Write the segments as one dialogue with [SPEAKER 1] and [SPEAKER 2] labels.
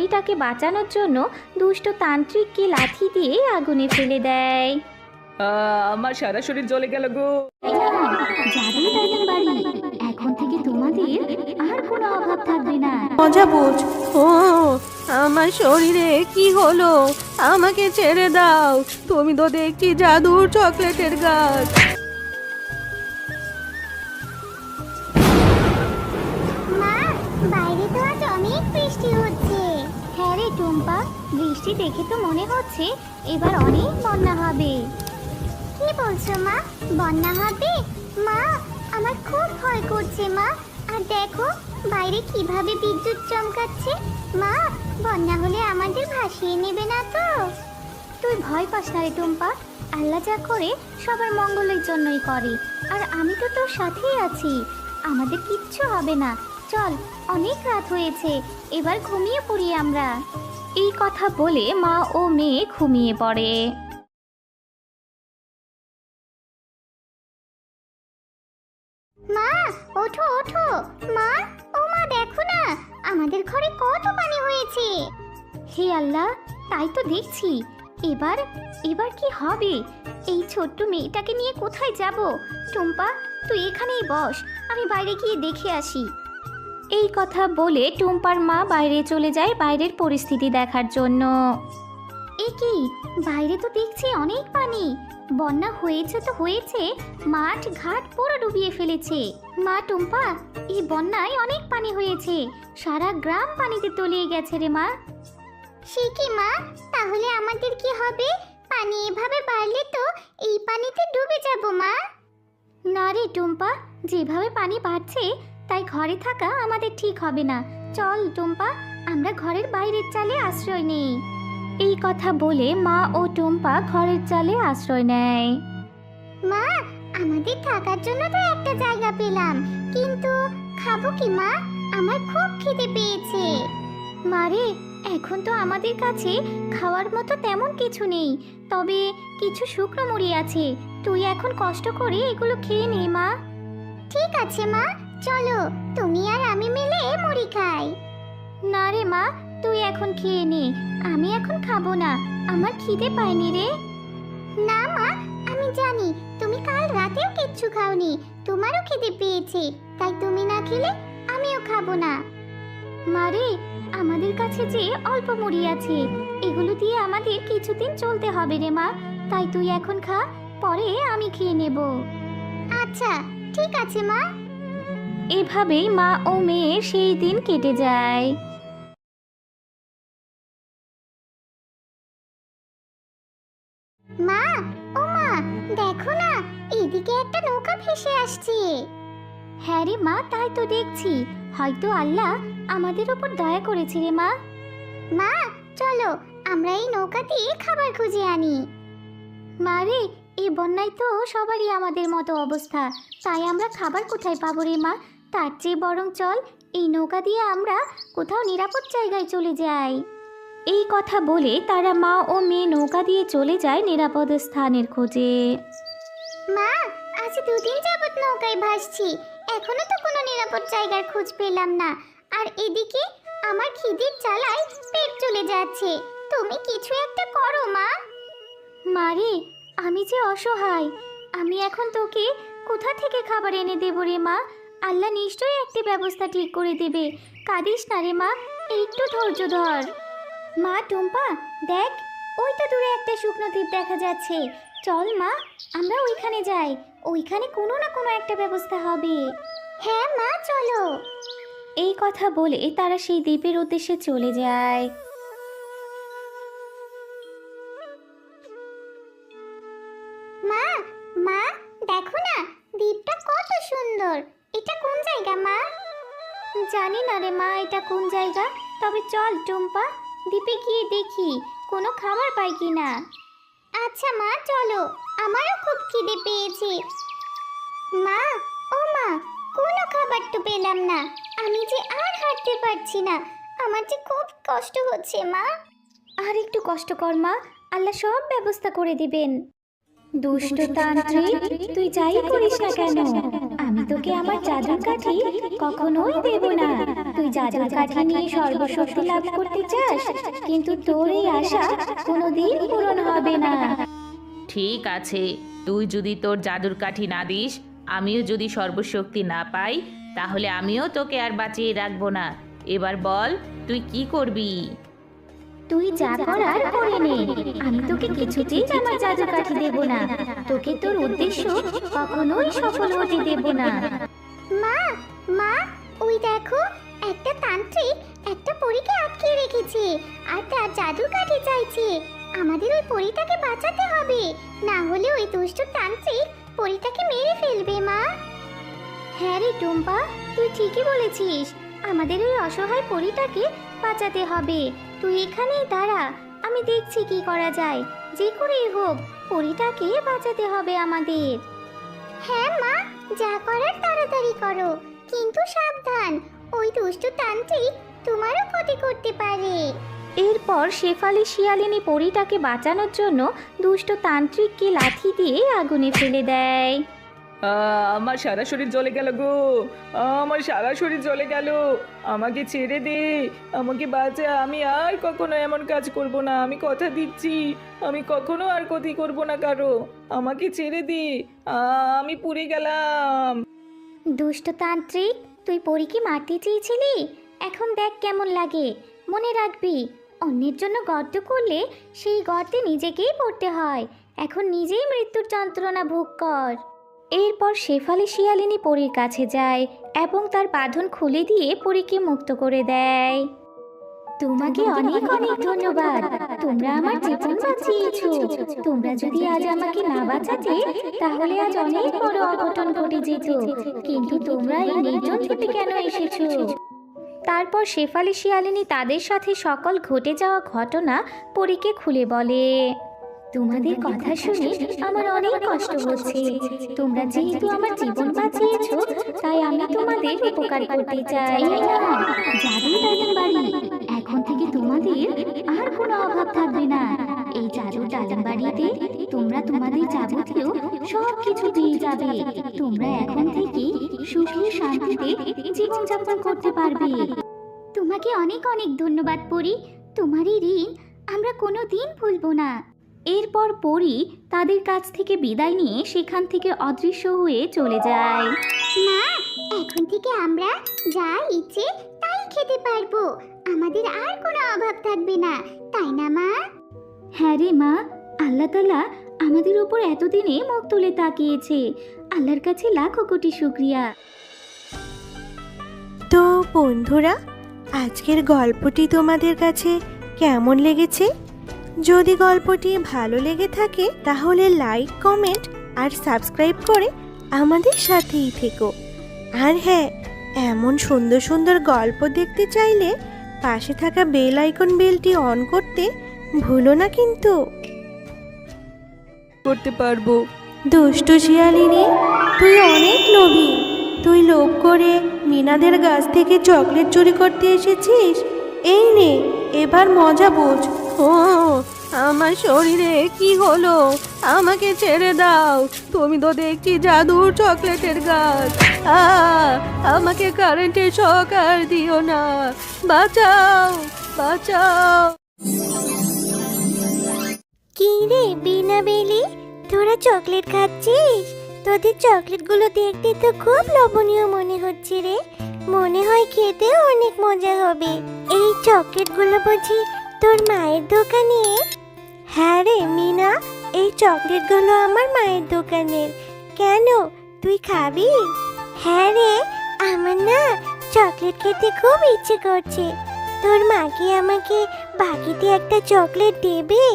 [SPEAKER 1] বুড়িটাকে বাঁচানোর জন্য দুষ্ট তান্ত্রিককে লাথি দিয়ে আগুনে ফেলে দেয়।
[SPEAKER 2] আমার সারা শরীর জ্বলে গেল গো।
[SPEAKER 1] জাদু ডাইনিং বাড়ি, এখন থেকে তোমাদের আর কোনো অভাব থাকবে না।
[SPEAKER 3] মজা বুঝ। ও আমার শরীরে কি হলো? আমাকে ছেড়ে দাও, তুমি তো দেখছি জাদুর চকলেটের গাছ।
[SPEAKER 4] মা, বাইরে তো আজ অনেক বৃষ্টি হচ্ছে।
[SPEAKER 1] হ্যাঁ রে টুম্পা, বৃষ্টি দেখে তো মনে হচ্ছে এবার অনেক বন্যা হবে।
[SPEAKER 4] কি বলছো মা, বন্যা হবে? মা, আমার খুব ভয় করছে মা। আর দেখো বাইরে কিভাবে বিদ্যুৎ চমকাচ্ছে। মা, বন্যা হলে আমাদের ভাসিয়ে নেবে না তো?
[SPEAKER 1] তুই ভয় পাস না রে টুম্পা, আল্লাহ যা করে সবার মঙ্গলের জন্যই করে। আর আমি তো তোর সাথেই আছি, আমাদের কিচ্ছু হবে না। চল, অনেক রাত হয়েছে, এবার ঘুমিয়ে পড়ি আমরা। এই কথা বলে মা ও মেয়ে ঘুমিয়ে পড়ে।
[SPEAKER 4] মা, ওঠো ওঠো। মা, ও মা, দেখো না আমাদের ঘরে কত পানি হয়েছে।
[SPEAKER 1] হে আল্লাহ, তাই তো দেখছি। এবার এবার কি হবে? এই ছোট্ট মেয়েটাকে নিয়ে কোথায় যাব? টুম্পা, তুই এখানেই বস, আমি বাইরে গিয়ে দেখে আসি। এই কথা বলে টুম্পার মা বাইরে চলে যায় বাইরের পরিস্থিতি দেখার জন্য। এ কি, বাইরে তো দেখছি অনেক পানি। বন্যা হয়েছে তো হয়েছে, মাঠ ঘাট পুরো ডুবিয়ে ফেলেছে। মা টুম্পা, এই বন্যায় অনেক পানি হয়েছে, সারা গ্রাম পানিতে তলিয়ে গেছে রে মা।
[SPEAKER 4] সে কি মা, তাহলে আমাদের কি হবে? পানি এভাবে বাড়লে তো এই পানিতে ডুবে যাব মা।
[SPEAKER 1] না রে টুম্পা, যেভাবে পানি বাড়ছে তাই ঘরে থাকা আমাদের ঠিক হবে না। চল টুম্পা, আমরা ঘরের বাইরের চালে আশ্রয় নেই। এই কথা বলে মা ও টুম্পা ঘরের চালে আশ্রয় নেয়।
[SPEAKER 4] মা, আমাদের থাকার জন্য তো একটা জায়গা পেলাম, কিন্তু খাবো কি মা? আমার খুব খিদে পেয়েছে।
[SPEAKER 1] মারে, এখন তো আমাদের কাছে খাওয়ার মতো তেমন কিছু নেই, তবে কিছু শুকনো মুড়ি আছে। তুই এখন কষ্ট করে এগুলো খেয়ে নে মা।
[SPEAKER 4] ঠিক আছে মা, চলো তুমি আর আমি মিলে মুড়ি খাই।
[SPEAKER 1] না রে মা, তুই এখন খেয়ে নে, আমি এখন খাবো না, আমার খিদে পায়নি রে।
[SPEAKER 4] না মা, আমি জানি তুমি কাল রাতেও কিচ্ছু খাওনি, তোমারও খিদে পেয়েছে, তাই তুমি না খেলে আমিও খাবো না।
[SPEAKER 1] মারে, আমাদের কাছে যে অল্প মুড়ি আছে, এগুলো দিয়ে আমাদের কিছুদিন চলতে হবে রে মা, তাই তুই এখন খা, পরে আমি খেয়ে নেব।
[SPEAKER 4] আচ্ছা ঠিক আছে মা।
[SPEAKER 1] এভাবেই মা ও মেয়ের সেই দিন কেটে যায়।
[SPEAKER 4] মা, ও মা, দেখো না এদিকে একটা নৌকা ভেসে আসছে।
[SPEAKER 1] হ্যাঁ রে মা, তাই তো দেখছি, হয়তো আল্লাহ আমাদের উপর দয়া করেছে রে মা।
[SPEAKER 4] মা, চলো আমরা এই নৌকা দিয়ে খাবার খুঁজে আনি।
[SPEAKER 1] মারে, এই বন্যায় তো সবারই আমাদের মতো অবস্থা, তাই আমরা খাবার কোথায় পাবো রে মা? তার চেয়ে বরং চল এই নৌকা দিয়ে আমরা কোথাও নিরাপদ জায়গায় চলে যাই। এই কথা বলে তারা মা ও মেয়ে নৌকা দিয়ে চলে যায় নিরাপদ স্থানের খোঁজে।
[SPEAKER 4] মা, আজ দুদিন যাবত নৌকায় ভাসছি, এখনো তো কোনো নিরাপদ জায়গার খোঁজ পেলাম না। আর এদিকে আমার খিদের জ্বালায় পেট চলে যাচ্ছে, তুমি কিছু একটা করো মা।
[SPEAKER 1] মারে, আমি যে অসহায়, আমি এখন তোকে কোথা থেকে খাবার এনে দেবো রে মা? আল্লাহ নিশ্চয়ই একটি ব্যবস্থা ঠিক করে দেবে, কাঁদিস না রে মা, একটু ধৈর্য ধর। মা টুম্পা, দেখ ওই তো দূরে একটা শুকনো দ্বীপ দেখা যাচ্ছে, চল মা আমরা ওইখানে যাই, ওইখানে কোনো না কোনো একটা ব্যবস্থা হবে।
[SPEAKER 4] হ্যাঁ মা, চলো।
[SPEAKER 1] এই কথা বলে তারা সেই দ্বীপের উদ্দেশ্যে চলে যায়।
[SPEAKER 4] মা, মা, দেখো না দ্বীপটা কত সুন্দর। এটা কোন জায়গা মা?
[SPEAKER 1] জানি না রে মা এটা কোন জায়গা, তবে চল টুম্পা, দ্বীপে গিয়ে দেখি কোনো খাবার পাই কিনা।
[SPEAKER 4] আচ্ছা মা, চলো, আমারও খুব খিদে পেয়েছে। মা, ও মা, কোনো খাবার তো পেলাম না, আমি যে আর হাঁটতে পারছি না, আমার যে খুব কষ্ট হচ্ছে মা।
[SPEAKER 1] আর একটু কষ্ট কর মা, আল্লাহ সব ব্যবস্থা করে দিবেন। দুষ্ট তান্ত্রিক, তুই যাই করিস না কেন, আমি তোকে আমার জাদুর কাঠি কখনোই দেব না। তুই জাদুর কাঠি নিয়ে সর্বশক্তি লাভ করতে চাস, কিন্তু তোর এই আশা কোনোদিন পূরণ হবে না।
[SPEAKER 2] ঠিক আছে, তুই যদি তোর জাদুর কাঠি না দিস, আমিও যদি সর্বশক্তি না পাই, তাহলে আমিও তোকে আর বাঁচিয়ে রাখবো না। এবার বল, তুই কি করবি?
[SPEAKER 1] তুই যা করার করে নে, আমি তোকে কিছুতেই আমার জাদুর কাঠি দেব না। তোকে তোর উদ্দেশ্য কখনোই সফল হতে দেব না।
[SPEAKER 4] মা মা, ওই দেখো, একটা তান্ত্রিক একটা পরীকে আটকে রেখেছে আর তার জাদুর কাঠি চাইছে। আমাদের ওই পরীটাকে বাঁচাতে হবে, না হলে ওই দুষ্ট তান্ত্রিক পরীটাকে মেরে ফেলবে। মা,
[SPEAKER 1] হ্যাঁ রে টুম্পা, তুই ঠিকই বলেছিস। আমাদের ওই অসহায় পরীটাকে বাঁচাতে হবে। তুই এখানেই দাঁড়া, আমি দেখছি কি করা যায়। যে করেই হোক পরীটাকে বাঁচাতে হবে আমাদের।
[SPEAKER 4] হ্যাঁ মা, যা করার তাড়াতাড়ি করো, কিন্তু সাবধান, ওই দুষ্ট তান্ত্রিক তোমারও ক্ষতি করতে পারে।
[SPEAKER 1] এরপর শেফালি শিয়ালিনী পরীটাকে বাঁচানোর জন্য দুষ্ট তান্ত্রিককে লাঠি দিয়ে আগুনে ফেলে দেয়।
[SPEAKER 2] আমার সারা শরীর জ্বলে গেল গো, আমার সারা শরীর জ্বলে গেল। আমাকে ছেড়ে দে, আমাকে বাঁচা। আমি আর কখনো এমন কাজ করব না, আমি কথা দিচ্ছি। আমি কখনো আর ক্ষতি করব না কারো। আমাকে ছেড়ে দে, আমি পুড়ে গেলাম।
[SPEAKER 1] দুষ্ট তান্ত্রিক, তুই পরীকে মারতে চেয়েছিলি, এখন দেখ কেমন লাগে। মনে রাখবি, অন্যের জন্য গর্ত করলে সেই গর্তে নিজেকেই পড়তে হয়। এখন নিজেই মৃত্যুর যন্ত্রণা ভোগ কর। এরপর শেফালি শিয়ালিনী পরীর কাছে যায় এবং তার বাঁধন খুলে দিয়ে পরীকে মুক্ত করে দেয়। তোমাকে অনেক অনেক ধন্যবাদ, তোমরা আমার জীবন বাঁচিয়েছো। তোমরা যদি আজ আমাকে না বাঁচাতে, তাহলে আজ অনেক বড় অঘটন ঘটে যেত। কিন্তু তোমরা এই নির্জন দ্বীপে কেন এসেছো? তারপর শেফালি শিয়ালিনী তাদের সাথে সকল ঘটে যাওয়া ঘটনা পরীকে খুলে বলে। তোমাদের কথা শুনে আমার অনেক কষ্ট হচ্ছে। তোমরা যেহেতু আমার জীবন বাঁচিয়েছো, তাই আমি তোমাদের উপকার করতে চাই। জাদুর ডালিম বাড়ি, এখন থেকে তোমাদের আর কোনো অভাব থাকবে না। এই জাদুর ডালিম বাড়িতে তোমরা তোমাদের যাবতীয় সব কিছু পেয়ে যাবে। তোমরা এখন থেকে সুখে শান্তিতে জীবনযাপন করতে পারবে। তোমাকে অনেক অনেক ধন্যবাদ পরী, তোমার এই ঋণ আমরা কোনো দিন ভুলবো না। এরপর পরী তাদের কাছ থেকে বিদায় নিয়ে সেখান থেকে অদৃশ্য হয়ে চলে যায়।
[SPEAKER 4] মা, এখন থেকে আমরা যা ইচ্ছে তাই খেতে পারবো, আমাদের আর কোনো অভাব থাকবে না, তাই না মা?
[SPEAKER 1] হ্যাঁ রে মা, আল্লাহ তাআলা আমাদের উপর এতদিনে মুখ তুলে তাকিয়েছে। আল্লাহর কাছে লাখো কোটি শুকরিয়া।
[SPEAKER 3] তো বন্ধুরা, আজকের গল্পটি তোমাদের কাছে কেমন লেগেছে? যদি গল্পটি ভালো লেগে থাকে তাহলে লাইক, কমেন্ট আর সাবস্ক্রাইব করে আমাদের সাথেই থেকো। আর হ্যাঁ, এমন সুন্দর সুন্দর গল্প দেখতে চাইলে পাশে থাকা বেল আইকন বেলটি অন করতে ভুলো না কিন্তু। করতে পারবো। দুষ্টু শিয়ালিনী, তুই অনেক লোভী। তুই লোভ করে মিনাদের গাছ থেকে চকলেট চুরি করতে এসেছিস। এই নে, এবার মজা বোঝ। ও, আমার শরীরে কি হলো? আমাকে ছেড়ে দাও। তুমি তো দেখছি জাদুর চকলেটের গাছ। আমাকে কারেন্টের শক আর দিও না। বাঁচাও, বাঁচাও।
[SPEAKER 4] কি রে বিনা বেলি, তোরা চকলেট খাচ্ছিস? তোদের চকলেটগুলো দেখতে তো খুব লোভনীয় মনে হচ্ছে রে। মনে হয় খেতেও অনেক মজা হবে। এই চকলেটগুলো বুঝি তোর মায়ের দোকানে? হ্যাঁ রে মিনা, এই চকলেটগুলো আমার মায়ের দোকানের। কেন, তুই খাবি? হ্যাঁ রে, আমার না চকলেট খেতে খুব ইচ্ছে করছে। তোর মা কি আমাকে বাকিতে একটা চকলেট দেবে?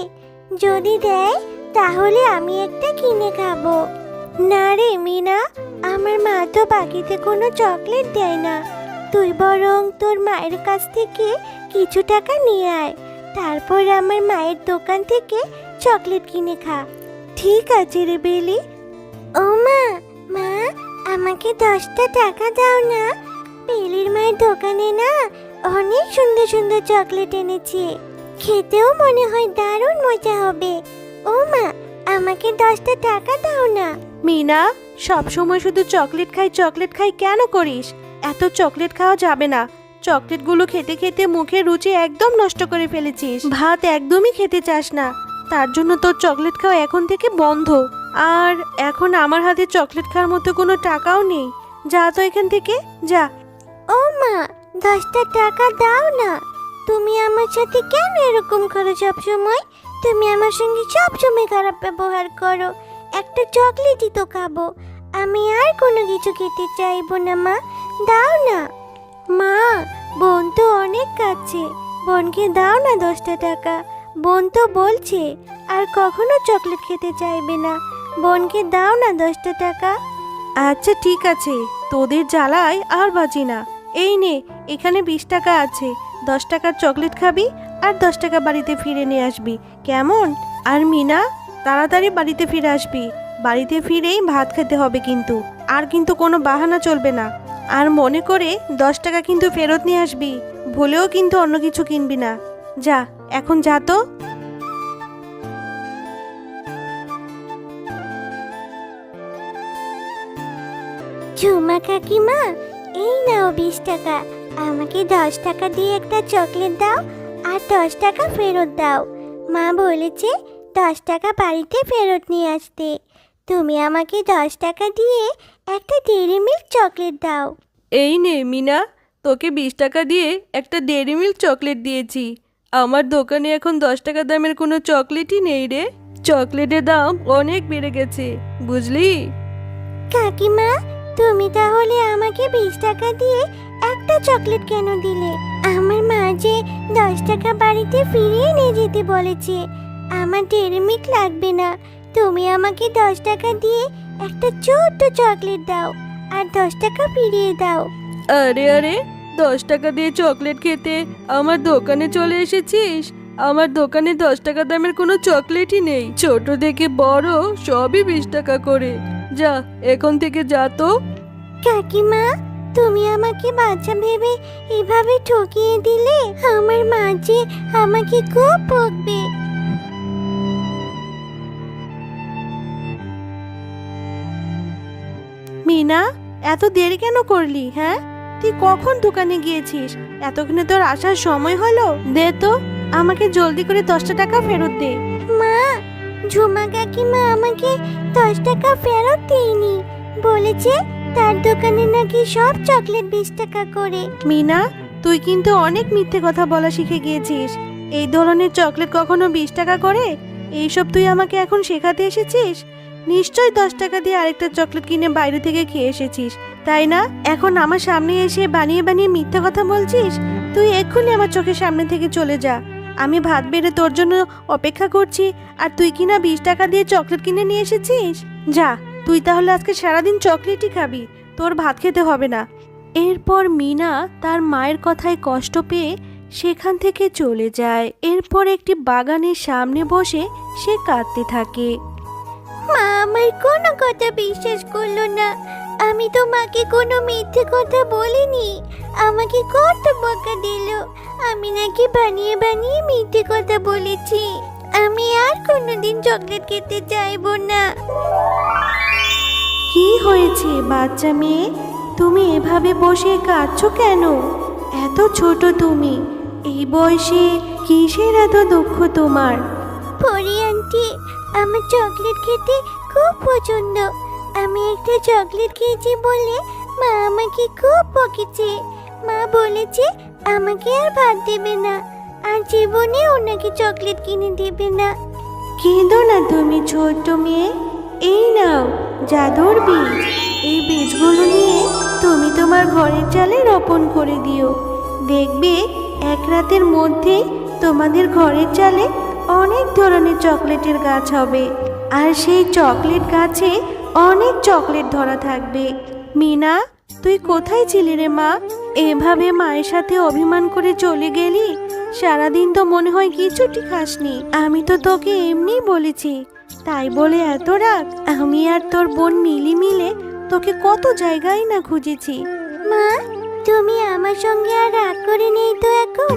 [SPEAKER 4] যদি দেয় তাহলে আমি একটা কিনে খাবো। না রে মিনা, আমার মা তো বাকিতে কোনো চকলেট দেয় না। তুই বরং তোর মায়ের কাছ থেকে কিছু টাকা নিয়ে আয়, তারপর আমার মায়ের দোকান থেকে চকলেট কিনে খা। ঠিক আছে রে বেলি। ও মা, মা আমাকে 10টা টাকা দাও না। বেলির মায়ের দোকানে না অনেক সুন্দর সুন্দর চকলেট এনেছে, খেতেও মনে হয় দারুণ মজা হবে। ও মা, আমাকে 10টা টাকা দাও না।
[SPEAKER 3] মিনা, সব সময় শুধু চকলেট খাই কেন করিস? এত চকলেট খাওয়া যাবে না। চকলেটগুলো খেতে খেতে মুখের রুচি একদম নষ্ট করে ফেলেছিস। ভাত একদমই খেতে চাস না, তার জন্য তোর চকলেট খাওয়া এখন থেকে বন্ধ। আর এখন আমার হাতে চকলেট খাওয়ার মতো কোনো টাকাও নেই। যা তো এখান থেকে, যা।
[SPEAKER 4] ও মা, 10টা টাকা দাও না। তুমি আমার সাথে কেন এরকম করো সব সময়? তুমি আমার সঙ্গে সব সময় খারাপ ব্যবহার করো। একটা চকলেটই তো খাবো, আমি আর কোনো কিছু খেতে চাইবো না মা, দাও না। মা, বোন তো অনেক কাছে, বোনকে দাও না 10টা টাকা। বোন তো বলছে আর কখনো চকলেট খেতে চাইবে না, বোনকে দাও না 10টা টাকা।
[SPEAKER 3] আচ্ছা ঠিক আছে, তোদের জ্বালায় আর বাঁচি না। এই নে, এখানে 20 টাকা আছে। 10 টাকার চকলেট খাবি আর 10 টাকা বাড়িতে ফিরে নিয়ে আসবি, কেমন? আর মিনা, তাড়াতাড়ি বাড়িতে ফিরে আসবি। বাড়িতে ফিরেই ভাত খেতে হবে কিন্তু, আর কিন্তু কোনো বাহানা চলবে না। আর মনে করে 10 টাকা কিন্তু ফেরত নিয়ে আসবি, ভুলেও কিন্তু অন্য কিছু কিনবি না। যা, এখন যা তো।
[SPEAKER 4] ঝুমা কাকিমা, এই নাও 20 টাকা। আমাকে 10 টাকা দিয়ে একটা চকলেট দাও আর 10 টাকা ফেরত দাও। মা বলেছে 10 টাকা বাড়িতে ফেরত নিয়ে আসতে। তুমি আমাকে 10 টাকা দিয়ে একটা ডেইরি মিল্ক চকলেট দাও।
[SPEAKER 3] এই নে মিনা, তোকে 20 টাকা দিয়ে একটা ডেইরি মিল্ক চকলেট দিয়েছি। আমার দোকানে এখন 10 টাকা দামের কোনো চকলেটই নেই রে। চকলেটের দাম অনেক বেড়ে গেছে, বুঝলি?
[SPEAKER 4] কাকিমা, তুমি তাহলে আমাকে 20 টাকা দিয়ে একটা চকলেট কেন দিলে? আমার মা যে 10 টাকা বাড়িতে ফিরিয়ে নিয়ে যেতে বলেছে। আমার ডেইরি মিল্ক লাগবে না, তুমি আমাকে 10 টাকা দিয়ে একটা ছোট্ট চকলেট দাও আর 10 টাকা ফিরিয়ে দাও।
[SPEAKER 3] আরে আরে, 10 টাকা দিয়ে চকলেট খেতে আমার দোকানে চলে এসেছিস? আমার দোকানে 10 টাকা দামের কোনো চকলেটই নেই। ছোট থেকে বড় সবই 20 টাকা করে। যা, এখন থেকে যা তো।
[SPEAKER 4] কাকিমা, তুমি আমাকে বাচ্চা ভেবে এভাবে ঠকিয়ে দিলে। আমার মা যে আমাকে খুব বকবে।
[SPEAKER 3] মিনা, এত দেরি কেন করলি? হ্যাঁ, তুই কখন দোকানে গিয়েছিস? এতক্ষণে তোর আসার সময় হলো। দে তো, আমাকে জলদি করে 10 টাকা ফেরত দে।
[SPEAKER 4] মা, ঝুমা কাকিমা আমাকে 10 টাকা ফেরত দেয়নি, বলেছে তার দোকানে নাকি সব চকলেট 20 টাকা করে।
[SPEAKER 3] মিনা, তুই কিন্তু অনেক মিথ্যে কথা বলা শিখে গিয়েছিস। এই ধরনের চকলেট কখনো 20 টাকা করে? এইসব তুই আমাকে এখন শেখাতে এসেছিস? নিশ্চয়ই 10 টাকা দিয়ে আরেকটা চকলেট কিনে বাইরে থেকে খেয়ে এসেছিস, তাই না? এখন আমার সামনে এসে বানিয়ে বানিয়ে মিথ্যে কথা বলছিস? তুই এক্ষুনি আমার চোখের সামনে থেকে চলে যা। আমি ভাত বেড়ে তোর জন্য অপেক্ষা করছি, আর তুই কিনা 20 টাকা দিয়ে চকলেট কিনে নিয়ে এসেছিস। যা, তুই তাহলে আজকে সারাদিন চকলেটই খাবি, তোর ভাত খেতে হবে না। এরপর মিনা তার মায়ের কথায় কষ্ট পেয়ে সেখান থেকে চলে যায়। এরপর একটি বাগানের সামনে বসে সে কাঁদতে থাকে।
[SPEAKER 4] মা আমার কোনো কথা বিশ্বাস করলো না। আমি তো মাকে কোনো মিথ্যে কথা বলিনি, আমাকে কত বকা দিল। আমি নাকি বানিয়ে বানিয়ে মিথ্যে কথা বলেছি। আমি আর কোনোদিন চকলেট খেতে চাইবো না।
[SPEAKER 3] কি হয়েছে বাচ্চা মেয়ে, তুমি এভাবে বসে কাঁদছো কেন? এত ছোট তুমি, এই বয়সে কিসের এত দুঃখ তোমার?
[SPEAKER 4] পরি আন্টি, আমার চকলেট খেতে খুব পছন্দ। আমি একটা চকলেট খেয়েছি বলে মা আমাকে খুব বকেছে। মা বলেছে আমাকে আর ভাত দেবে না, আর জীবনে ওনাকে চকলেট কিনে দেবে না।
[SPEAKER 3] কেঁদো না তুমি ছোট্ট মেয়ে, এই নাও জাদুর বীজ। এই বীজগুলো নিয়ে তুমি তোমার ঘরের চালে রোপণ করে দিও। দেখবে এক রাতের মধ্যেই তোমাদের ঘরের চালে অনেক ধরনের চকলেটের গাছ হবে, আর সেই চকলেট গাছে অনেক চকলেট ধরা থাকবে। মিনা, তুই কোথায় ছিলি রে মা? এভাবে মায়ের সাথে অভিমান করে চলে গেলি? সারাদিন তো মনে হয় কিছুটি খাসনি। আমি তো তোকে এমনি বলেছি, তাই বলে এত রাগ? আমি আর তোর বোন মিলে তোকে কত জায়গায় না খুঁজেছি।
[SPEAKER 4] মা, তুমি আমার সঙ্গে আর রাগ করে নেই তো এখন?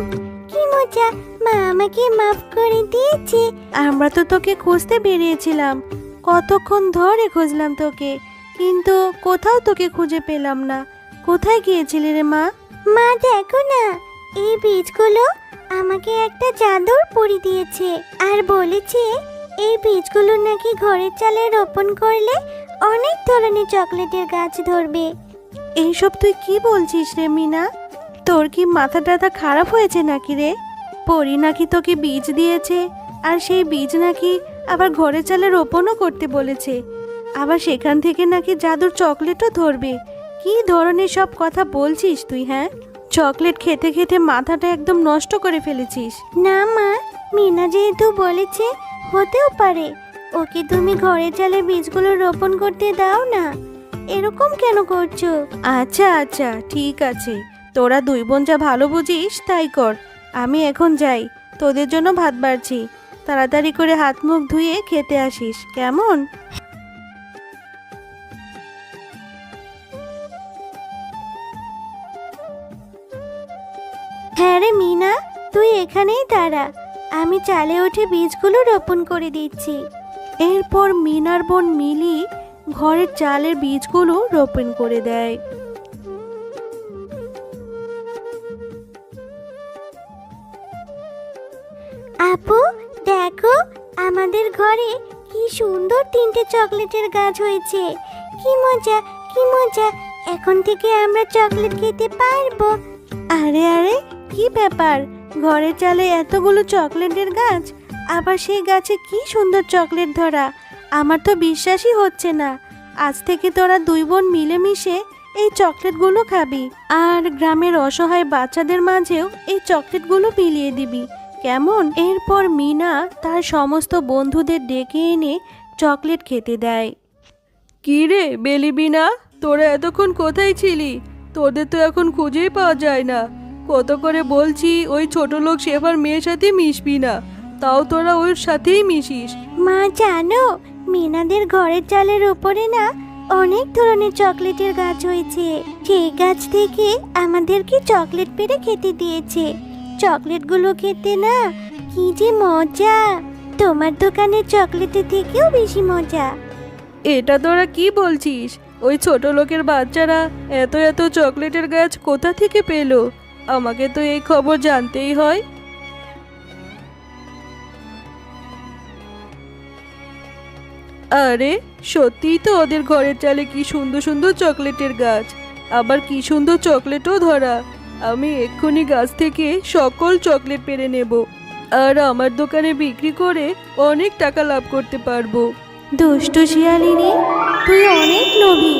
[SPEAKER 4] কি মজা, মা আমাকে মাফ করে দিয়েছে।
[SPEAKER 3] আমরা তো তোকে খুঁজতে বেরিয়েছিলাম, কতক্ষণ ধরে খুঁজলাম তোকে, কিন্তু কোথাও তোকে খুঁজে পেলাম না। কোথায় গিয়েছিলি রে মা?
[SPEAKER 4] মা দেখো না, এই বীজগুলো আমাকে একটা জাদুর পরি দিয়েছে আর বলেছে এই বীজগুলো নাকি ঘরের চালে রোপণ করলে অনেক ধরনের চকলেটের গাছ ধরবে।
[SPEAKER 3] এইসব তুই কি বলছিস রে মিনা? তোর কি মাথা টাথা খারাপ হয়েছে নাকি রে? পরি নাকি তোকে বীজ দিয়েছে, আর সেই বীজ নাকি আবার ঘরে চালে রোপণও করতে বলেছে, আবার সেখান থেকে নাকি জাদুর চকলেটও ধরবে। কি ধরনের সব কথা বলছিস তুই? হ্যাঁ, চকলেট খেতে খেতে মাথাটা একদম নষ্ট করে ফেলেছিস।
[SPEAKER 4] না মা, মিনা যেহেতু বলেছে হতেও পারে, ওকে তুমি ঘরের চালে বীজগুলো রোপণ করতে দাও না। এরকম কেন করছো?
[SPEAKER 3] আচ্ছা আচ্ছা, ঠিক আছে, তোরা দুই বোন যা ভালো বুঝিস তাই কর। আমি এখন যাই, তোদের জন্য ভাত বাড়ছি। তাড়াতাড়ি করে হাত মুখ ধুয়ে খেতে আসিস, কেমন?
[SPEAKER 4] হ্যাঁ রে মিনা, তুই এখানেই দাঁড়া, আমি চালে উঠে বীজগুলো রোপণ করে দিচ্ছি।
[SPEAKER 3] এরপর মিনার বোন মিলি ঘরের চালের বীজগুলো রোপণ করে দেয়।
[SPEAKER 4] আপু দেখো, আমাদের ঘরে কি সুন্দর 3টে চকলেটের গাছ হয়েছে। কি মজা, কি মজা, এখন থেকে আমরা চকলেট খেতে পারবো।
[SPEAKER 3] আরে আরে, কি ব্যাপার? ঘরের চালে এতগুলো চকলেটের গাছ, আবার সেই গাছে কি সুন্দর চকলেট ধরা! আমার তো বিশ্বাসই হচ্ছে না। আজ থেকে তোরা দুই বোন মিলেমিশে এই চকলেটগুলো খাবি, আর গ্রামের অসহায় বাচ্চাদের মাঝেও এই চকলেটগুলো বিলিয়ে দিবি, কেমন? এরপর মিনা তার সমস্ত বন্ধুদের ডেকে এনে চকলেট খেতে দেয়।
[SPEAKER 2] কি রে বেলিবি না, তোরা এতক্ষণ কোথায় ছিলি? তোদের তো এখন খুঁজেই পাওয়া যায় না। কত করে বলছি ওই ছোট লোক শেফার মেয়ের সাথে মিশবি না, তাও তোরা ওর সাথেই মিশিস।
[SPEAKER 4] মা জানো, মিনাদের ঘরের চালের উপরে না অনেক ধরনের চকলেটের গাছ হয়েছে। সেই গাছ থেকে আমাদেরকে চকলেট পেড়ে খেতে দিয়েছে। চকলেটগুলো খেতে না কি যে মজা, তোমার দোকানের চকলেটের থেকেও বেশি মজা।
[SPEAKER 2] এটা তোরা কি বলছিস? ওই ছোট লোকের বাচ্চারা এত এত চকলেটের গাছ কোথা থেকে পেলো? আমাকে তো এই খবর জানতেই হয়। আরে সত্যিই তো ওদের ঘরের চালে কি সুন্দর সুন্দর চকলেটের গাছ, আবার কি সুন্দর চকলেটও ধরা। আমি এক্ষুনি গাছ থেকে সকল চকলেট পেড়ে নেব, আর আমার দোকানে বিক্রি করে অনেক টাকা লাভ করতে পারবো।
[SPEAKER 3] দুষ্টু শিয়ালিনী, তুই অনেক লোভী।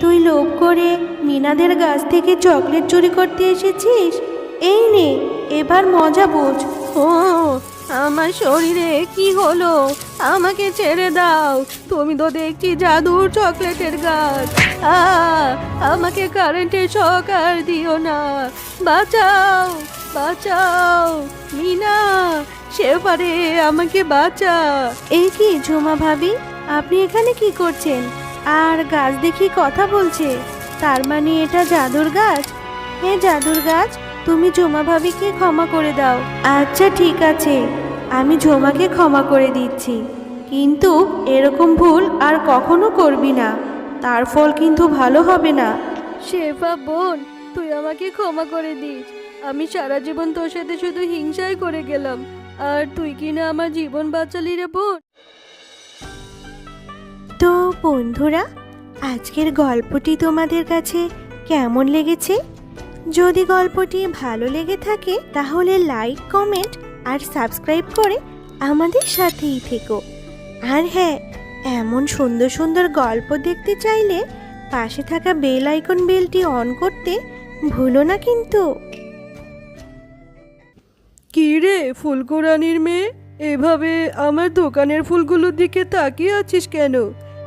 [SPEAKER 3] তুই লোভ করে মিনাদের গাছ থেকে চকলেট চুরি করতে এসেছিস। এই নে, এবার মজা বোঝ।
[SPEAKER 2] ও, আমার শরীরে কি হলো? আমাকে ছেড়ে দাও, তুমি তো দেখছি জাদুর চকলেটের গাছ। আমাকে কারেন্টের শক আর দিও না, বাঁচাও বাঁচাও মিনা, শেফারে আমাকে বাঁচা।
[SPEAKER 3] এই কি ঝুমা ভাবি, আপনি এখানে কি করছেন? আর গাছ দেখি কথা বলছে, তার মানে এটা জাদুর গাছ। হে জাদুর গাছ, তুমি ঝুমা ভাবিকে ক্ষমা করে দাও। আচ্ছা ঠিক আছে, আমি ঝুমাকে ক্ষমা করে দিচ্ছি, কিন্তু এরকম ভুল আর কখনো করবি না, তার ফল কিন্তু ভালো হবে না।
[SPEAKER 2] শেফা বোন, তুই আমাকে ক্ষমা করে দিস। আমি সারা জীবন তোর সাথে শুধু হিংসাই করে গেলাম, আর তুই কিনা আমার জীবন বাঁচালি রে বোন।
[SPEAKER 3] তো বন্ধুরা, আজকের গল্পটি তোমাদের কাছে কেমন লেগেছে? যদি গল্পটি ভালো লেগে থাকে তাহলে লাইক, কমেন্ট আর সাবস্ক্রাইব করে আমাদের সাথেই থেকো। আর হ্যাঁ, এমন সুন্দর সুন্দর গল্প দেখতে চাইলে পাশে থাকা বেল আইকন বেলটি অন করতে ভুলো না কিন্তু।
[SPEAKER 2] কি রে ফুলকুরানির মেয়ে, এভাবে আমার দোকানের ফুলগুলোর দিকে তাকিয়ে আছিস কেন?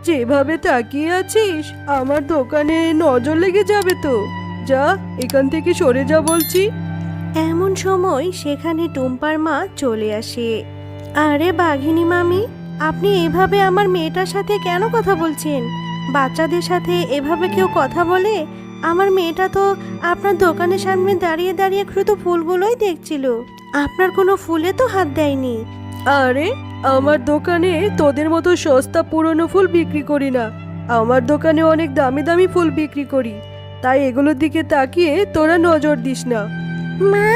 [SPEAKER 2] যেভাবে তাকিয়ে আছিস আমার দোকানে নজর লেগে যাবে তো। যা এখান থেকে সরে যা বলছি।
[SPEAKER 3] এমন সময় সেখানে টুম্পার মা চলে আসে। আরে বাঘিনী মামি, আপনি এভাবে আমার মেয়েটার সাথে কেন কথা বলছেন? বাচ্চাদের সাথে এভাবে কেউ কথা বলে? আমার মেয়েটা তো আপনার দোকানের সামনে দাঁড়িয়ে দাঁড়িয়ে শুধু ফুলগুলোই দেখছিল, আপনার কোনো ফুলে তো হাত দেয়নি।
[SPEAKER 2] আরে আমার দোকানে তোদের মতো সস্তা পুরনো ফুল বিক্রি করি না।
[SPEAKER 3] আমার দোকানে অনেক দামি দামি ফুল বিক্রি করি, তাই এগুলোর দিকে তাকিয়ে তোরা নজর দিস না।
[SPEAKER 4] মা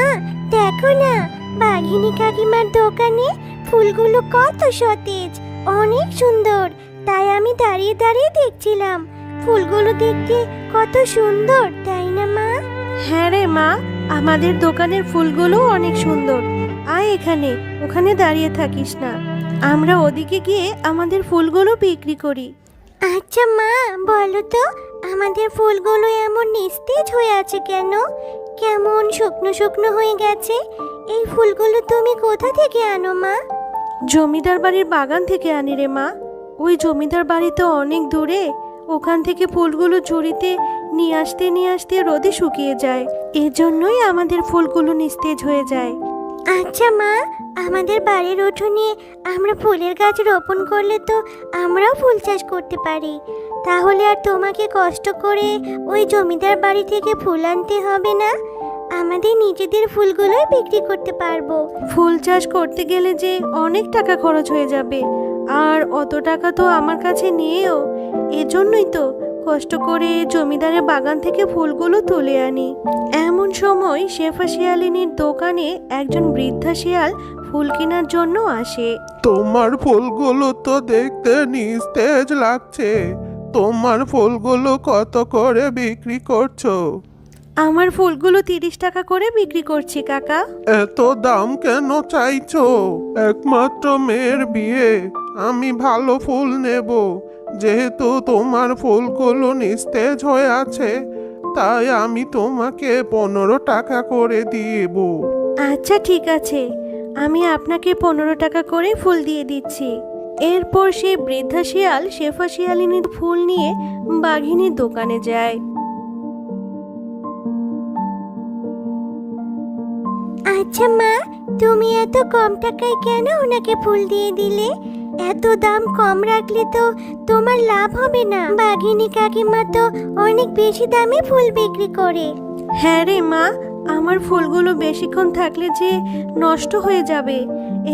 [SPEAKER 4] দেখো না, বাঘিনী কাকিমার দোকানে ফুলগুলো কত সতেজ, অনেক সুন্দর। তাই আমি দাঁড়িয়ে দাঁড়িয়ে দেখছিলাম। ফুলগুলো দেখতে কত সুন্দর, তাই না মা?
[SPEAKER 3] হ্যাঁ রে মা, আমাদের দোকানের ফুলগুলো অনেক সুন্দর। আয় এখানে, ওখানে দাঁড়িয়ে থাকিস না, আমরা ওদিকে গিয়ে আমাদের ফুলগুলো বিক্রি করি।
[SPEAKER 4] আচ্ছা মা, বলো তো আমাদের ফুলগুলো এমন নিস্তেজ হয়ে আছে কেন? কেমন শুকনো শুকনো হয়ে গেছে? এই ফুলগুলো তুমি কোথা থেকে আনো মা?
[SPEAKER 3] জমিদার বাড়ির বাগান থেকে আনি রে মা। ওই জমিদার বাড়ি তো অনেক দূরে, ওখান থেকে ফুলগুলো ঝুড়িতে নিয়ে আসতে রোদে শুকিয়ে যায়, এজন্যই আমাদের ফুলগুলো নিস্তেজ হয়ে যায়।
[SPEAKER 4] আচ্ছা মা, আমাদের বাড়ির উঠোনে আমরা ফুলের গাছ রোপণ করলে তো আমরাও ফুল চাষ করতে পারি। তাহলে আর তোমাকে কষ্ট করে ওই জমিদার বাড়ি থেকে ফুল আনতে হবে না। আমাদের নিজেদের ফুলগুলোই বিক্রি করতে পারবো।
[SPEAKER 3] ফুল চাষ করতে গেলে যে অনেক টাকা খরচ হয়ে যাবে, আর অত টাকা তো আমার কাছে নিয়েও, এজন্যই তো কষ্ট করে জমিদারের বাগান থেকে ফুলগুলো তুলে আনি। এমন সময় শেফা শিয়ালিনীর দোকানে একজন বৃদ্ধা শিয়াল ফুল কেনার জন্য আসে।
[SPEAKER 5] তোমার ফুলগুলো তো দেখতে নিস্তেজ লাগছে। তোমার ফুলগুলো কত করে বিক্রি করছো?
[SPEAKER 3] আমার ফুলগুলো 30 টাকা করে বিক্রি করছি কাকা।
[SPEAKER 5] এত দাম কেন চাইছো? একমাত্র মেয়ের বিয়ে, আমি ভালো ফুল নেব। যেহেতু তোমার ফুলগুলো নিস্তেজ হয়ে আছে, তাই আমি তোমাকে 15 টাকা করে দিব।
[SPEAKER 3] আচ্ছা ঠিক আছে, আমি আপনাকে 15 টাকা করে ফুল দিয়ে দিচ্ছি। এরপর সে বৃদ্ধা শিয়াল শেফা শিয়ালিনীর ফুল নিয়ে বাঘিনীর দোকানে যায়।
[SPEAKER 4] আচ্ছা মা, তুমি এত কম টাকায় কেন ওনাকে ফুল দিয়ে দিলে? এত দাম কম রাখলে তো তোমার লাভ হবে না। বাঘিনী কাকিমা তো অনেক বেশি দামে ফুল বিক্রি করে।
[SPEAKER 3] হ্যাঁ রে মা, আমার ফুলগুলো বেশিক্ষণ থাকলে যে নষ্ট হয়ে যাবে,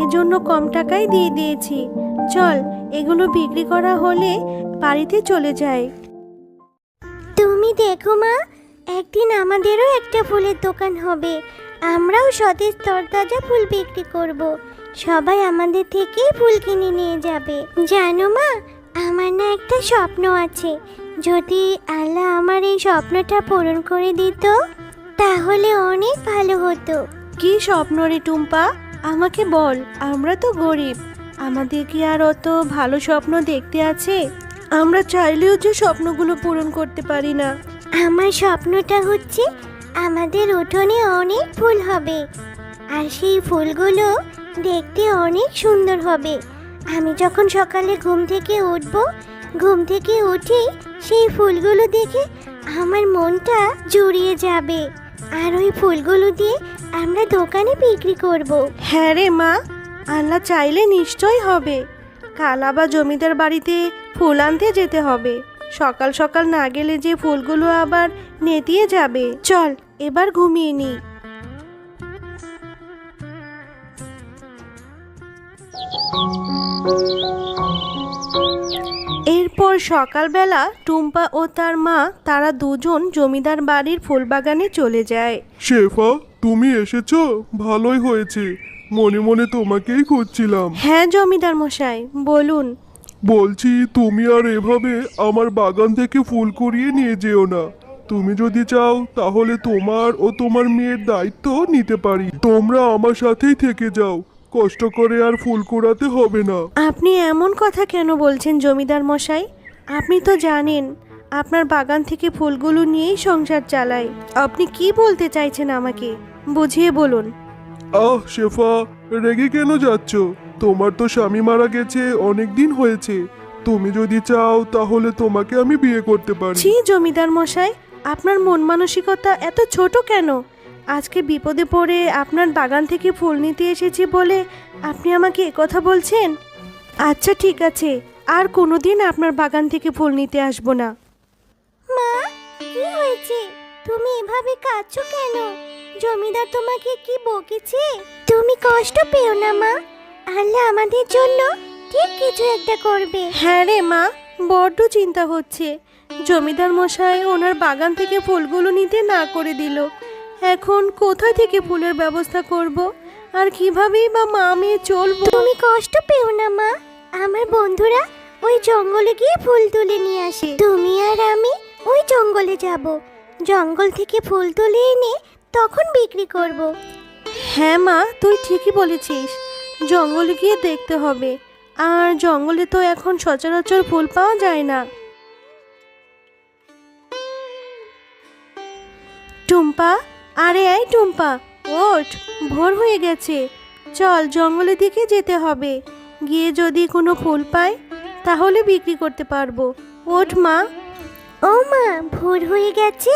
[SPEAKER 3] এজন্য কম টাকায় দিয়ে দিয়েছি। চল, এগুলো বিক্রি করা হলে বাড়িতে চলে যাই।
[SPEAKER 4] তুমি দেখো মা, একদিন আমাদেরও একটা ফুলের দোকান হবে। আমরাও সতেজ তরতাজা ফুল বিক্রি করব। সবাই আমাদের থেকেই ফুল কিনে নিয়ে যাবে। জানো মা, আমার না একটা স্বপ্ন আছে। যদি আল্লাহ আমার এই স্বপ্নটা পূরণ করে দিত, তাহলে অনেক ভালো হতো।
[SPEAKER 3] কি স্বপ্ন রে টুম্পা, আমাকে বল। আমরা তো গরিব, আমাদের কি আর অত ভালো স্বপ্ন দেখতে আছে? আমরা চাইলেও যে স্বপ্নগুলো পূরণ করতে পারি না।
[SPEAKER 4] আমার স্বপ্নটা হচ্ছে আমাদের উঠোনে অনেক ফুল হবে, আর সেই ফুলগুলো দেখতে অনেক সুন্দর হবে। আমি যখন সকালে ঘুম থেকে উঠবো, ঘুম থেকে উঠে সেই ফুলগুলো দেখে আমার মনটা জুড়িয়ে যাবে। আর ওই ফুলগুলো দিয়ে আমরা দোকানে বিক্রি করব।
[SPEAKER 3] হ্যাঁ রে মা, আল্লাহ চাইলে নিশ্চয় হবে। কাল আবার জমিদার বাড়িতে ফুল আনতে যেতে হবে। সকাল সকাল না গেলে যে ফুলগুলো আবার নেতিয়ে যাবে। চল, এবার ঘুমিয়ে নি। এরপর সকালবেলা টুম্পা ও তার মা তারা দুজন জমিদার বাড়ির ফুলবাগানে চলে যায়।
[SPEAKER 5] শেফা, তুমি এসেছো? ভালোই হয়েছে, মনে মনে তোমাকেই খুঁজছিলাম।
[SPEAKER 3] হ্যাঁ জমিদার মশাই, বলুন।
[SPEAKER 5] বলছি, তুমি আর এভাবে আমার বাগান থেকে ফুল কুড়িয়ে নিয়ে যেও না। তুমি যদি চাও তাহলে তোমার ও তোমার মেয়ের দায়িত্ব নিতে পারি। তোমরা আমার সাথেই থেকে যাও, কষ্ট করে আর ফুল কুড়াতে হবে না।
[SPEAKER 3] আপনি এমন কথা কেন বলছেন জমিদার মশাই? আপনি তো জানেন আপনার বাগান থেকে ফুলগুলো নিয়েই সংসার চালাই। আপনি কি বলতে চাইছেন আমাকে বুঝিয়ে বলুন।
[SPEAKER 5] আহ শেফা, রেগে কেন যাচ্ছ? তোমার তো স্বামী মারা গেছে, অনেক দিন হয়েছে। তুমি যদি চাও তাহলে তোমাকে আমি বিয়ে করতে পারি।
[SPEAKER 3] ছি জমিদার মশাই, আপনার মন মানসিকতা এত ছোট কেন? আজকে বিপদে পড়ে আপনার বাগান থেকে ফুল নিতে এসেছি বলে আপনি আমাকে একথা বলছেন? আচ্ছা ঠিক আছে, আর কোনোদিন আপনার বাগান থেকে ফুল নিতে আসবো না।
[SPEAKER 4] মা, কি হয়েছে? তুমি এভাবে কাঁদছো কেন? জমিদার তোমাকে কি বকেছে? তুমি কষ্ট পেও না মা, আল্লাহ আমাদের জন্য ঠিক কিছু একটা করবে।
[SPEAKER 3] হ্যাঁ রে মা, বড্ড চিন্তা হচ্ছে। জমিদার মশাই ওনার বাগান থেকে ফুলগুলো নিতে না করে দিল। এখন কোথা থেকে ফুলের ব্যবস্থা করব, আর কিভাবেই বা মা মেয়ে চলবো?
[SPEAKER 4] তুমি কষ্ট পেও না মা, আমার বন্ধুরা ওই জঙ্গলে গিয়ে ফুল তুলে নিয়ে আসে। তুমি আর আমি ওই জঙ্গলে যাব, জঙ্গল থেকে ফুল তুলে এনে তখন বিক্রি করব।
[SPEAKER 3] হ্যাঁ মা, তুই ঠিকই বলেছিস, জঙ্গলে গিয়ে দেখতে হবে। আর জঙ্গলে তো এখন সচরাচর ফুল পাওয়া যায় না। টুম্পা, আরে এই টুম্পা, ওঠ, ভোর হয়ে গেছে। চল জঙ্গলের দিকে যেতে হবে। গিয়ে যদি কোনো ফুল পাই তাহলে বিক্রি করতে পারবো। ওঠ মা।
[SPEAKER 4] ও মা, ভোর হয়ে গেছে?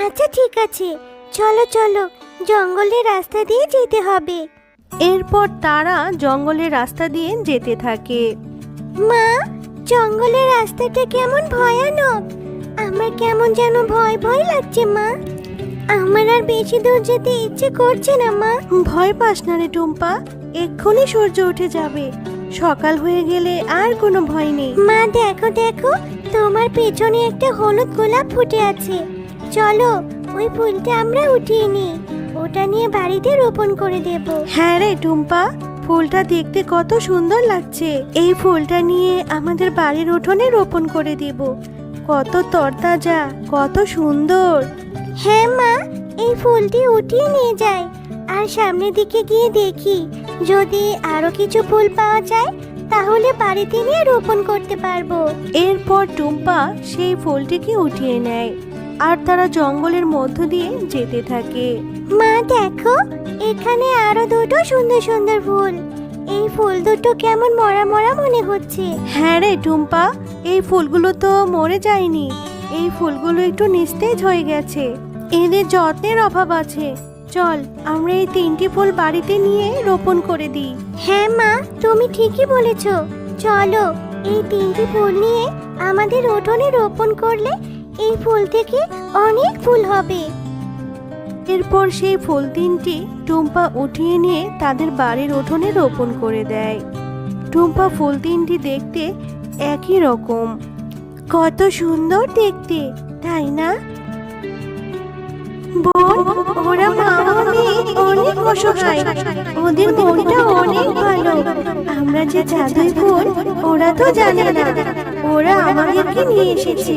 [SPEAKER 4] আচ্ছা ঠিক আছে, চলো চলো, জঙ্গলের রাস্তা দিয়ে যেতে হবে।
[SPEAKER 3] এরপর তারা জঙ্গলের রাস্তা দিয়ে যেতে থাকে।
[SPEAKER 4] মা, জঙ্গলের রাস্তাটা কেমন ভয়ানক, আমার কেমন যেন ভয় ভয় লাগছে মা। আমার আর বেশি দূর যেতে ইচ্ছে করছে না মা।
[SPEAKER 3] ভয় পাস না রে টুম্পা, এক্ষুনি সূর্য উঠে যাবে। সকাল হয়ে গেলে আর কোনো ভয় নেই।
[SPEAKER 4] মা দেখো দেখো, তোমার পেছনে একটা হলুদ গোলাপ ফুটে আছে। চলো ওই ফুলটা আমরা উঠিয়ে নিই, ওটা নিয়ে বাড়িতে রোপণ করে দেব।
[SPEAKER 3] হ্যাঁ রে টুম্পা, ফুলটা দেখতে কত সুন্দর লাগছে। এই ফুলটা নিয়ে আমাদের বাড়ির উঠোনে রোপণ করে দেব। কত তরতাজা, কত সুন্দর।
[SPEAKER 4] হ্যাঁ মা, এই ফুলটি উঠিয়ে নিয়ে যাই, আর সামনের দিকে গিয়ে দেখি যদি আরো কিছু ফুল পাওয়া যায় তাহলে বাড়িতে নিয়ে রোপণ করতে পারবো।
[SPEAKER 3] এরপর টুম্পা সেই ফুলটিকে উঠিয়ে নেয়, আর তারা জঙ্গলের মধ্য দিয়ে যেতে থাকে।
[SPEAKER 4] মা দেখো, এখানে আরো দুটো সুন্দর সুন্দর ফুল। এই ফুল দুটো কেমন মরা মরা মনে হচ্ছে।
[SPEAKER 3] হ্যাঁ রে টুম্পা, এই ফুলগুলো তো মরে যায়নি, এই ফুলগুলো একটু নিস্তেজ হয়ে গেছে। এদের যত্নের অভাব আছে। চল আমরা এই 3টি ফুল বাড়িতে নিয়ে রোপণ করে দিই।
[SPEAKER 4] হ্যাঁ মা, তুমি ঠিকই বলেছ। চলো এই 3টি ফুল নিয়ে আমাদের উঠোনে রোপণ করলে এই ফুল থেকে অনেক ফুল হবে।
[SPEAKER 3] এরপর সেই ফুল 3টি টুম্পা উঠিয়ে নিয়ে তাদের বাড়ির উঠোনে রোপণ করে দেয়। টুম্পা ফুল 3টি দেখতে একই রকম, কত সুন্দর দেখতে, তাই না? বোন, ওরা মা ও মেয়ে অনেক অসহায়, ওদের মনটা অনেক ভালো। আমরা যে জাদুই ফুল ওরা তো জানে না, ওরা আমাদেরকে নিয়ে এসেছে,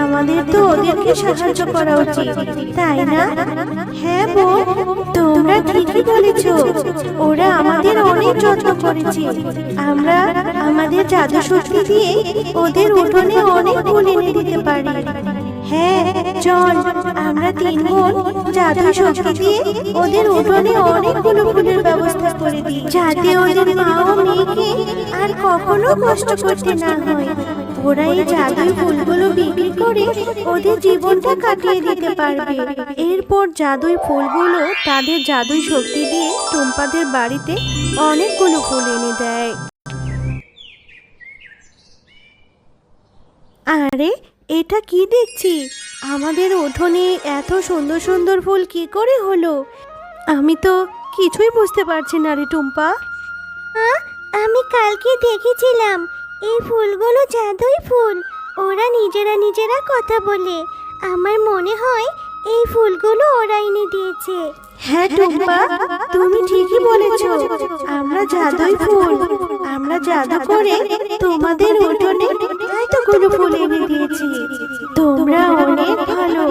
[SPEAKER 3] আমাদের তো ওদেরকে সাহায্য করা উচিত, তাই না? হ্যাঁ বোন, তোমরা ঠিকই বলেছ, ওরা আমাদের অনেক যত্ন করেছে। আমরা আমাদের জাদু শক্তি দিয়ে ওদের উঠোনে অনেক ফুল এনে দিতে পারি। হ্যাঁ চল, আমরা 3 বোন জাদু শক্তি দিয়ে ওদের উঠোনে অনেকগুলো ফুলের ব্যবস্থা করে দিই, যাতে ওদের মা ও মেয়েকে আর কখনো কষ্ট করতে না হয়। ওরা এই জাদুই ফুলগুলো বিক্রি করে ওদের জীবনটা কাটিয়ে দিতে পারবে। এরপর জাদুই ফুলগুলো তাদের জাদুই শক্তি দিয়ে টুম্পাদের বাড়িতে অনেকগুলো ফুল এনে দেয়। আরে এটা কি দেখছি, আমাদের উঠোনে এত সুন্দর সুন্দর ফুল কি করে হলো? আমি তো কিছুই বুঝতে পারছি না রে টুম্পা।
[SPEAKER 4] আমি কালকে দেখেছিলাম এই ফুলগুলো জাদুই ফুল, ওরা নিজেরা নিজেরা কথা বলে। আমার মনে হয় এই ফুলগুলো ওরা এনে দিয়েছে।
[SPEAKER 3] হ্যাঁ টুম্পা, তুমি ঠিকই বলেছো, আমরা জাদুই ফুল, আমরা জাদু করে তোমাদের উঠোনে এতগুলো ফুল এনে দিয়েছি। তোমরা অনেক ভালো,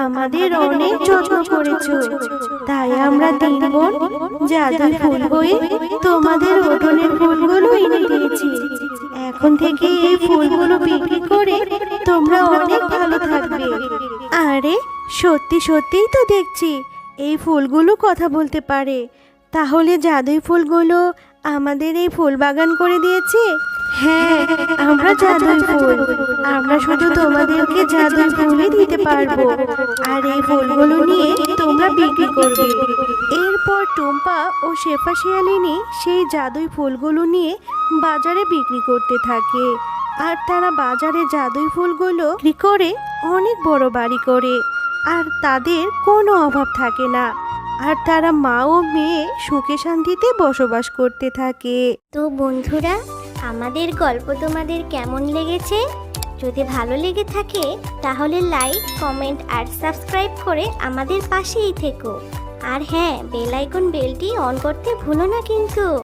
[SPEAKER 3] আমাদের অনেক যত্ন করেছো, তাই আমরা 3 বোন জাদুই ফুল হয়ে তোমাদের উঠোনের ফুলগুলো এনে দিয়েছি। এখন থেকে এই ফুলগুলো বিক্রি করে তোমরা অনেক ভালো থাকবে। আরে সত্যি সত্যিই তো দেখছি এই ফুলগুলো কথা বলতে পারে। তাহলে জাদুই ফুলগুলো আমাদের এই ফুল বাগান করে দিয়েছে। হ্যাঁ, আমরা জাদুই ফুল, আমরা শুধু তোমাদেরকে জাদুই ফুলই দিতে পারবো, আর এই ফুলগুলো নিয়ে তোমরা বিক্রি করবে। এরপর টুম্পা ও শেফা শিয়ালিনী সেই জাদুই ফুলগুলো নিয়ে বাজারে বিক্রি করতে থাকে, আর তারা বাজারে জাদুই ফুলগুলো বিক্রি করে অনেক বড় বাড়ি করে, আর তাদের কোনো অভাব থাকে না, আর তারা মা ও মেয়ে সুখে শান্তিতে বসবাস করতে থাকে।
[SPEAKER 4] তো বন্ধুরা,
[SPEAKER 1] আমাদের গল্প তোমাদের কেমন লেগেছে? যদি ভালো লেগে থাকে তাহলে লাইক, কমেন্ট আর সাবস্ক্রাইব করে আমাদের পাশেই থেকো। আর হ্যাঁ, বেল আইকন বেলটি অন করতে ভুলো না কিন্তু।